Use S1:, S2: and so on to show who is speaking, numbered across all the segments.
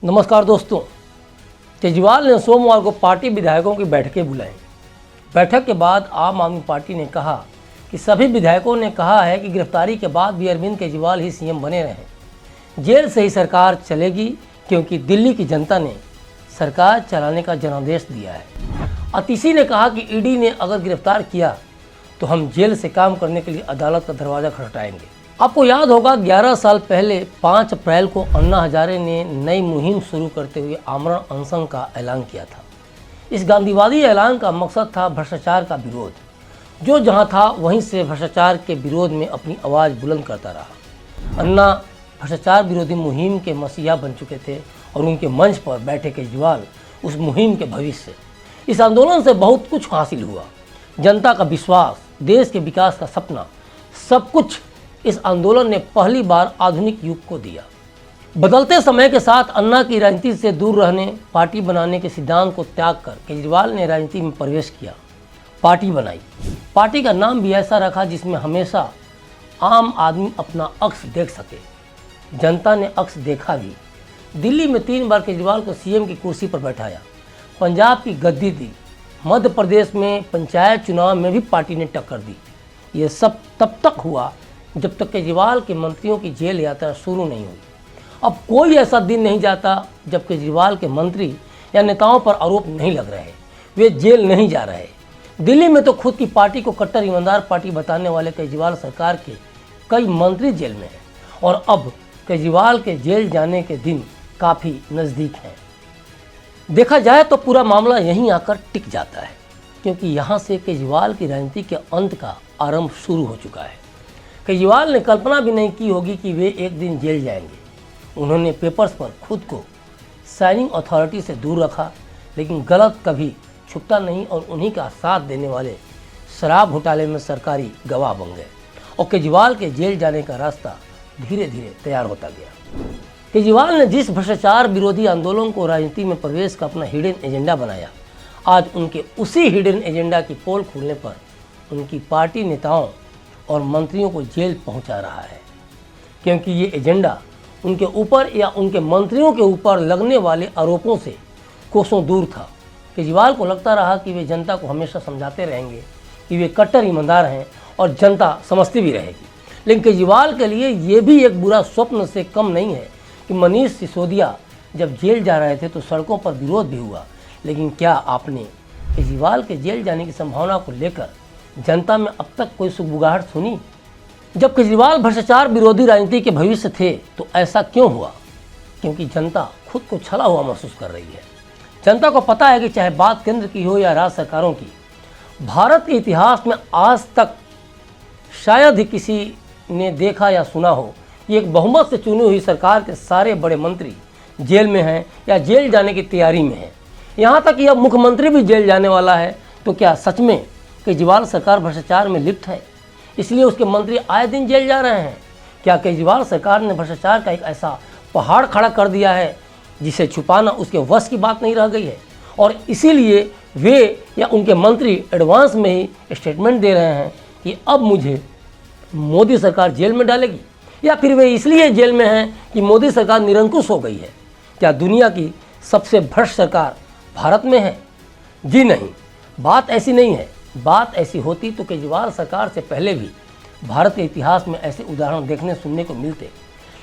S1: नमस्कार दोस्तों, केजरीवाल ने सोमवार को पार्टी विधायकों की बैठकें बुलाई। बैठक के बाद आम आदमी पार्टी ने कहा कि सभी विधायकों ने कहा है कि गिरफ्तारी के बाद भी अरविंद केजरीवाल ही सीएम बने रहें। जेल से ही सरकार चलेगी क्योंकि दिल्ली की जनता ने सरकार चलाने का जनादेश दिया है। अतिशी ने कहा कि ईडी ने अगर गिरफ्तार किया तो हम जेल से काम करने के लिए अदालत का दरवाज़ा खटखटाएंगे। आपको याद होगा 11 साल पहले 5 अप्रैल को अन्ना हजारे ने नई मुहिम शुरू करते हुए आमरण अनशन का ऐलान किया था। इस गांधीवादी ऐलान का मकसद था भ्रष्टाचार का विरोध। जो जहां था वहीं से भ्रष्टाचार के विरोध में अपनी आवाज़ बुलंद करता रहा। अन्ना भ्रष्टाचार विरोधी मुहिम के मसीहा बन चुके थे और उनके मंच पर बैठे केजरीवाल उस मुहिम के भविष्य। इस आंदोलन से बहुत कुछ हासिल हुआ। जनता का विश्वास, देश के विकास का सपना, सब कुछ इस आंदोलन ने पहली बार आधुनिक युग को दिया। बदलते समय के साथ अन्ना की राजनीति से दूर रहने, पार्टी बनाने के सिद्धांत को त्याग कर केजरीवाल ने राजनीति में प्रवेश किया, पार्टी बनाई। पार्टी का नाम भी ऐसा रखा जिसमें हमेशा आम आदमी अपना अक्स देख सके। जनता ने अक्स देखा भी। दिल्ली में 3 बार केजरीवाल को सीएम की कुर्सी पर बैठाया, पंजाब की गद्दी दी, मध्य प्रदेश में पंचायत चुनाव में भी पार्टी ने टक्कर दी। ये सब तब तक हुआ जब तक केजरीवाल के मंत्रियों की जेल यात्रा शुरू नहीं हुई। अब कोई ऐसा दिन नहीं जाता जब केजरीवाल के मंत्री या नेताओं पर आरोप नहीं लग रहे, वे जेल नहीं जा रहे। दिल्ली में तो खुद की पार्टी को कट्टर ईमानदार पार्टी बताने वाले केजरीवाल सरकार के कई मंत्री जेल में हैं और अब केजरीवाल के जेल जाने के दिन काफ़ी नज़दीक हैं। देखा जाए तो पूरा मामला यहीं आकर टिक जाता है, क्योंकि यहाँ से केजरीवाल की राजनीति के अंत का आरंभ शुरू हो चुका है। केजरीवाल ने कल्पना भी नहीं की होगी कि वे एक दिन जेल जाएंगे। उन्होंने पेपर्स पर खुद को साइनिंग अथॉरिटी से दूर रखा, लेकिन गलत कभी छुपता नहीं और उन्हीं का साथ देने वाले शराब घोटाले में सरकारी गवाह बन गए और केजरीवाल के जेल जाने का रास्ता धीरे धीरे तैयार होता गया। केजरीवाल ने जिस भ्रष्टाचार विरोधी आंदोलन को राजनीति में प्रवेश का अपना हिडन एजेंडा बनाया, आज उनके उसी हिडन एजेंडा की पोल खुलने पर उनकी पार्टी नेताओं और मंत्रियों को जेल पहुंचा रहा है, क्योंकि ये एजेंडा उनके ऊपर या उनके मंत्रियों के ऊपर लगने वाले आरोपों से कोसों दूर था। केजरीवाल को लगता रहा कि वे जनता को हमेशा समझाते रहेंगे कि वे कट्टर ईमानदार हैं और जनता समझती भी रहेगी। लेकिन केजरीवाल के लिए ये भी एक बुरा स्वप्न से कम नहीं है कि मनीष सिसोदिया जब जेल जा रहे थे तो सड़कों पर विरोध भी हुआ। लेकिन क्या आपने केजरीवाल के जेल जाने की संभावना को लेकर जनता में अब तक कोई सुगबुगाहट सुनी? जब केजरीवाल भ्रष्टाचार विरोधी राजनीति के भविष्य थे तो ऐसा क्यों हुआ? क्योंकि जनता खुद को छला हुआ महसूस कर रही है। जनता को पता है कि चाहे बात केंद्र की हो या राज्य सरकारों की, भारत के इतिहास में आज तक शायद ही किसी ने देखा या सुना हो कि एक बहुमत से चुनी हुई सरकार के सारे बड़े मंत्री जेल में हैं या जेल जाने की तैयारी में हैं। यहाँ तक कि अब मुख्यमंत्री भी जेल जाने वाला है। तो क्या सच में केजरीवाल सरकार भ्रष्टाचार में लिप्त है, इसलिए उसके मंत्री आए दिन जेल जा रहे हैं? क्या केजरीवाल सरकार ने भ्रष्टाचार का एक ऐसा पहाड़ खड़ा कर दिया है जिसे छुपाना उसके वश की बात नहीं रह गई है और इसीलिए वे या उनके मंत्री एडवांस में ही स्टेटमेंट दे रहे हैं कि अब मुझे मोदी सरकार जेल में डालेगी? या फिर वे इसलिए जेल में हैं कि मोदी सरकार निरंकुश हो गई है? क्या दुनिया की सबसे भ्रष्ट सरकार भारत में है? जी नहीं, बात ऐसी नहीं है। बात ऐसी होती तो केजरीवाल सरकार से पहले भी भारत के इतिहास में ऐसे उदाहरण देखने सुनने को मिलते।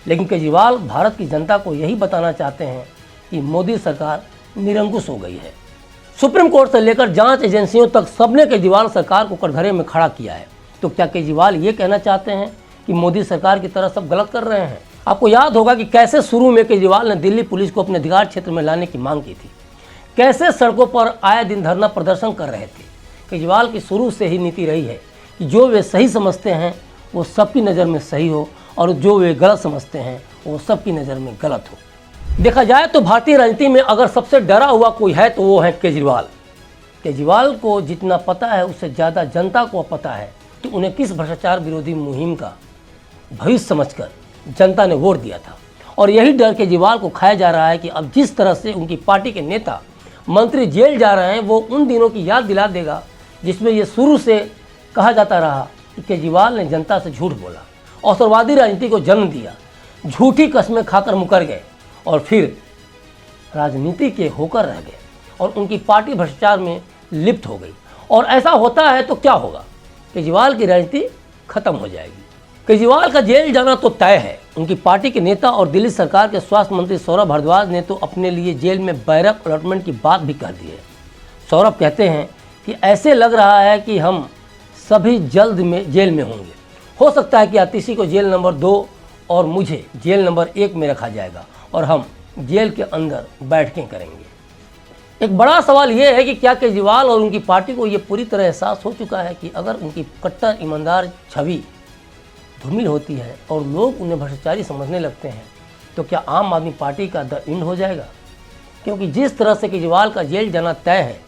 S1: लेकिन केजरीवाल भारत की जनता को यही बताना चाहते हैं कि मोदी सरकार निरंकुश हो गई है। सुप्रीम कोर्ट से लेकर जांच एजेंसियों तक सबने केजरीवाल सरकार को कटघरे में खड़ा किया है। तो क्या केजरीवाल ये कहना चाहते हैं कि मोदी सरकार की तरह सब गलत कर रहे हैं? आपको याद होगा कि कैसे शुरू में केजरीवाल ने दिल्ली पुलिस को अपने अधिकार क्षेत्र में लाने की मांग की थी, कैसे सड़कों पर आए दिन धरना प्रदर्शन कर रहे थे। केजरीवाल की शुरू से ही नीति रही है कि जो वे सही समझते हैं वो सबकी नज़र में सही हो और जो वे गलत समझते हैं वो सबकी नज़र में गलत हो। देखा जाए तो भारतीय राजनीति में अगर सबसे डरा हुआ कोई है तो वो है केजरीवाल। केजरीवाल को जितना पता है उससे ज़्यादा जनता को पता है कि उन्हें किस भ्रष्टाचार विरोधी मुहिम का भविष्य समझकर जनता ने वोट दिया था। और यही डर केजरीवाल को खाया जा रहा है कि अब जिस तरह से उनकी पार्टी के नेता मंत्री जेल जा रहे हैं वो उन दिनों की याद दिला देगा जिसमें ये शुरू से कहा जाता रहा कि केजरीवाल ने जनता से झूठ बोला, अवसरवादी राजनीति को जन्म दिया, झूठी कस्में खाकर मुकर गए और फिर राजनीति के होकर रह गए और उनकी पार्टी भ्रष्टाचार में लिप्त हो गई। और ऐसा होता है तो क्या होगा? केजरीवाल की राजनीति खत्म हो जाएगी। केजरीवाल का जेल जाना तो तय है। उनकी पार्टी के नेता और दिल्ली सरकार के स्वास्थ्य मंत्री सौरभ भारद्वाज ने तो अपने लिए जेल में बैरक अलॉटमेंट की बात भी कह दी है। सौरभ कहते हैं कि ऐसे लग रहा है कि हम सभी जल्द में जेल में होंगे। हो सकता है कि आतिशी को जेल नंबर 2 और मुझे जेल नंबर 1 में रखा जाएगा और हम जेल के अंदर बैठकें करेंगे। एक बड़ा सवाल ये है कि क्या केजरीवाल और उनकी पार्टी को ये पूरी तरह एहसास हो चुका है कि अगर उनकी कट्टर ईमानदार छवि धूमिल होती है और लोग उन्हें भ्रष्टाचारी समझने लगते हैं तो क्या आम आदमी पार्टी का द एंड हो जाएगा? क्योंकि जिस तरह से केजरीवाल का जेल जाना तय है,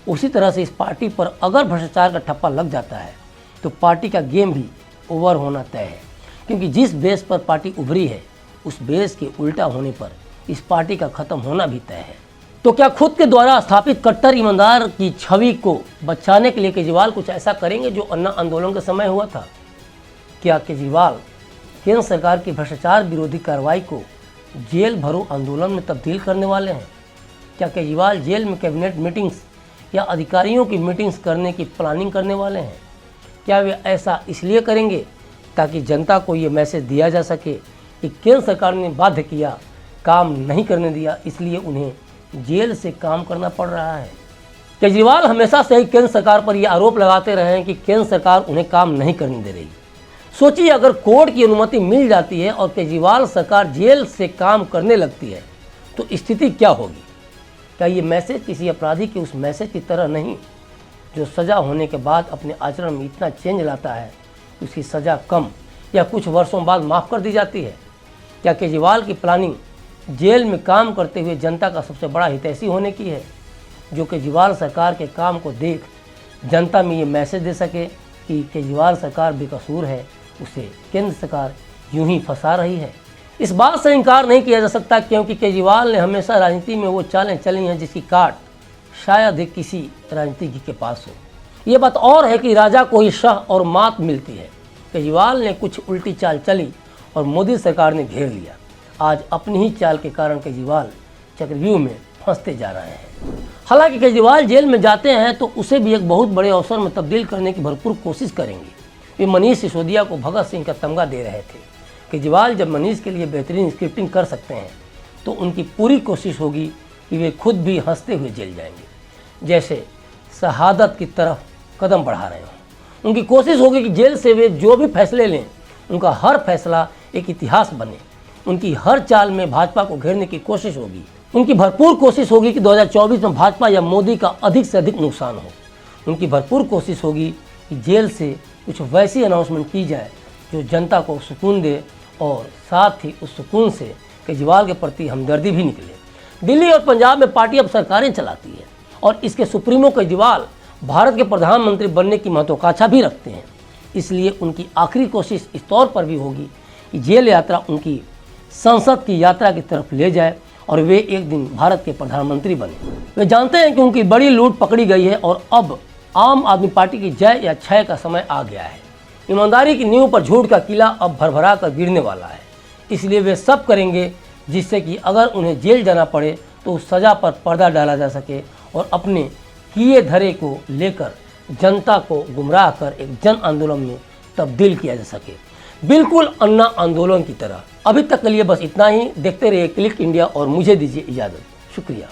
S1: उसी तरह से इस पार्टी पर अगर भ्रष्टाचार का ठप्पा लग जाता है तो पार्टी का गेम भी ओवर होना तय है। क्योंकि जिस बेस पर पार्टी उभरी है उस बेस के उल्टा होने पर इस पार्टी का खत्म होना भी तय है। तो क्या खुद के द्वारा स्थापित कट्टर ईमानदार की छवि को बचाने के लिए केजरीवाल कुछ ऐसा करेंगे जो अन्ना आंदोलन के समय हुआ था? क्या केजरीवाल केंद्र सरकार की भ्रष्टाचार विरोधी कार्रवाई को जेल भरो आंदोलन में तब्दील करने वाले हैं? क्या केजरीवाल जेल में कैबिनेट मीटिंग्स या अधिकारियों की मीटिंग्स करने की प्लानिंग करने वाले हैं? क्या वे ऐसा इसलिए करेंगे ताकि जनता को ये मैसेज दिया जा सके कि केंद्र सरकार ने बाध्य किया, काम नहीं करने दिया, इसलिए उन्हें जेल से काम करना पड़ रहा है? केजरीवाल हमेशा से ही केंद्र सरकार पर यह आरोप लगाते रहे हैं कि केंद्र सरकार उन्हें काम नहीं करने दे रही। सोचिए, अगर कोर्ट की अनुमति मिल जाती है और केजरीवाल सरकार जेल से काम करने लगती है तो स्थिति क्या होगी? क्या ये मैसेज किसी अपराधी के उस मैसेज की तरह नहीं जो सज़ा होने के बाद अपने आचरण में इतना चेंज लाता है कि उसकी सज़ा कम या कुछ वर्षों बाद माफ़ कर दी जाती है? क्या केजरीवाल की प्लानिंग जेल में काम करते हुए जनता का सबसे बड़ा हितैषी होने की है, जो केजरीवाल सरकार के काम को देख जनता में ये मैसेज दे सके कि केजरीवाल सरकार बेकसूर है, उसे केंद्र सरकार यूं ही फंसा रही है? इस बात से इनकार नहीं किया जा सकता क्योंकि केजरीवाल ने हमेशा राजनीति में वो चालें चली हैं जिसकी काट शायद ही किसी राजनीतिज्ञ के पास हो। ये बात और है कि राजा को ही शह और मात मिलती है। केजरीवाल ने कुछ उल्टी चाल चली और मोदी सरकार ने घेर लिया। आज अपनी ही चाल के कारण केजरीवाल चक्रव्यूह में फंसते जा रहे हैं। हालांकि केजरीवाल जेल में जाते हैं तो उसे भी एक बहुत बड़े अवसर में तब्दील करने की भरपूर कोशिश करेंगे। वे मनीष सिसोदिया को भगत सिंह का तमगा दे रहे थे। केजरीवाल जब मनीष के लिए बेहतरीन स्क्रिप्टिंग कर सकते हैं तो उनकी पूरी कोशिश होगी कि वे खुद भी हंसते हुए जेल जाएंगे, जैसे शहादत की तरफ कदम बढ़ा रहे हों। उनकी कोशिश होगी कि जेल से वे जो भी फैसले लें उनका हर फैसला एक इतिहास बने। उनकी हर चाल में भाजपा को घेरने की कोशिश होगी। उनकी भरपूर कोशिश होगी कि 2024 में भाजपा या मोदी का अधिक से अधिक नुकसान हो। उनकी भरपूर कोशिश होगी कि जेल से कुछ वैसी अनाउंसमेंट की जाए जो जनता को सुकून दे और साथ ही उस सुकून से केजरीवाल के प्रति हमदर्दी भी निकले। दिल्ली और पंजाब में पार्टी अब सरकारें चलाती है और इसके सुप्रीमो केजरीवाल भारत के प्रधानमंत्री बनने की महत्वाकांक्षा भी रखते हैं। इसलिए उनकी आखिरी कोशिश इस तौर पर भी होगी कि जेल यात्रा उनकी संसद की यात्रा की तरफ ले जाए और वे एक दिन भारत के प्रधानमंत्री बने। वे जानते हैं कि उनकी बड़ी लूट पकड़ी गई है और अब आम आदमी पार्टी की जय या क्षय का समय आ गया है। ईमानदारी की नींव पर झूठ का किला अब भरभरा कर गिरने वाला है। इसलिए वे सब करेंगे जिससे कि अगर उन्हें जेल जाना पड़े तो उस सज़ा पर पर्दा डाला जा सके और अपने किए धरे को लेकर जनता को गुमराह कर एक जन आंदोलन में तब्दील किया जा सके, बिल्कुल अन्ना आंदोलन की तरह। अभी तक के लिए बस इतना ही। देखते रहिए क्लिक इंडिया और मुझे दीजिए इजाज़त। शुक्रिया।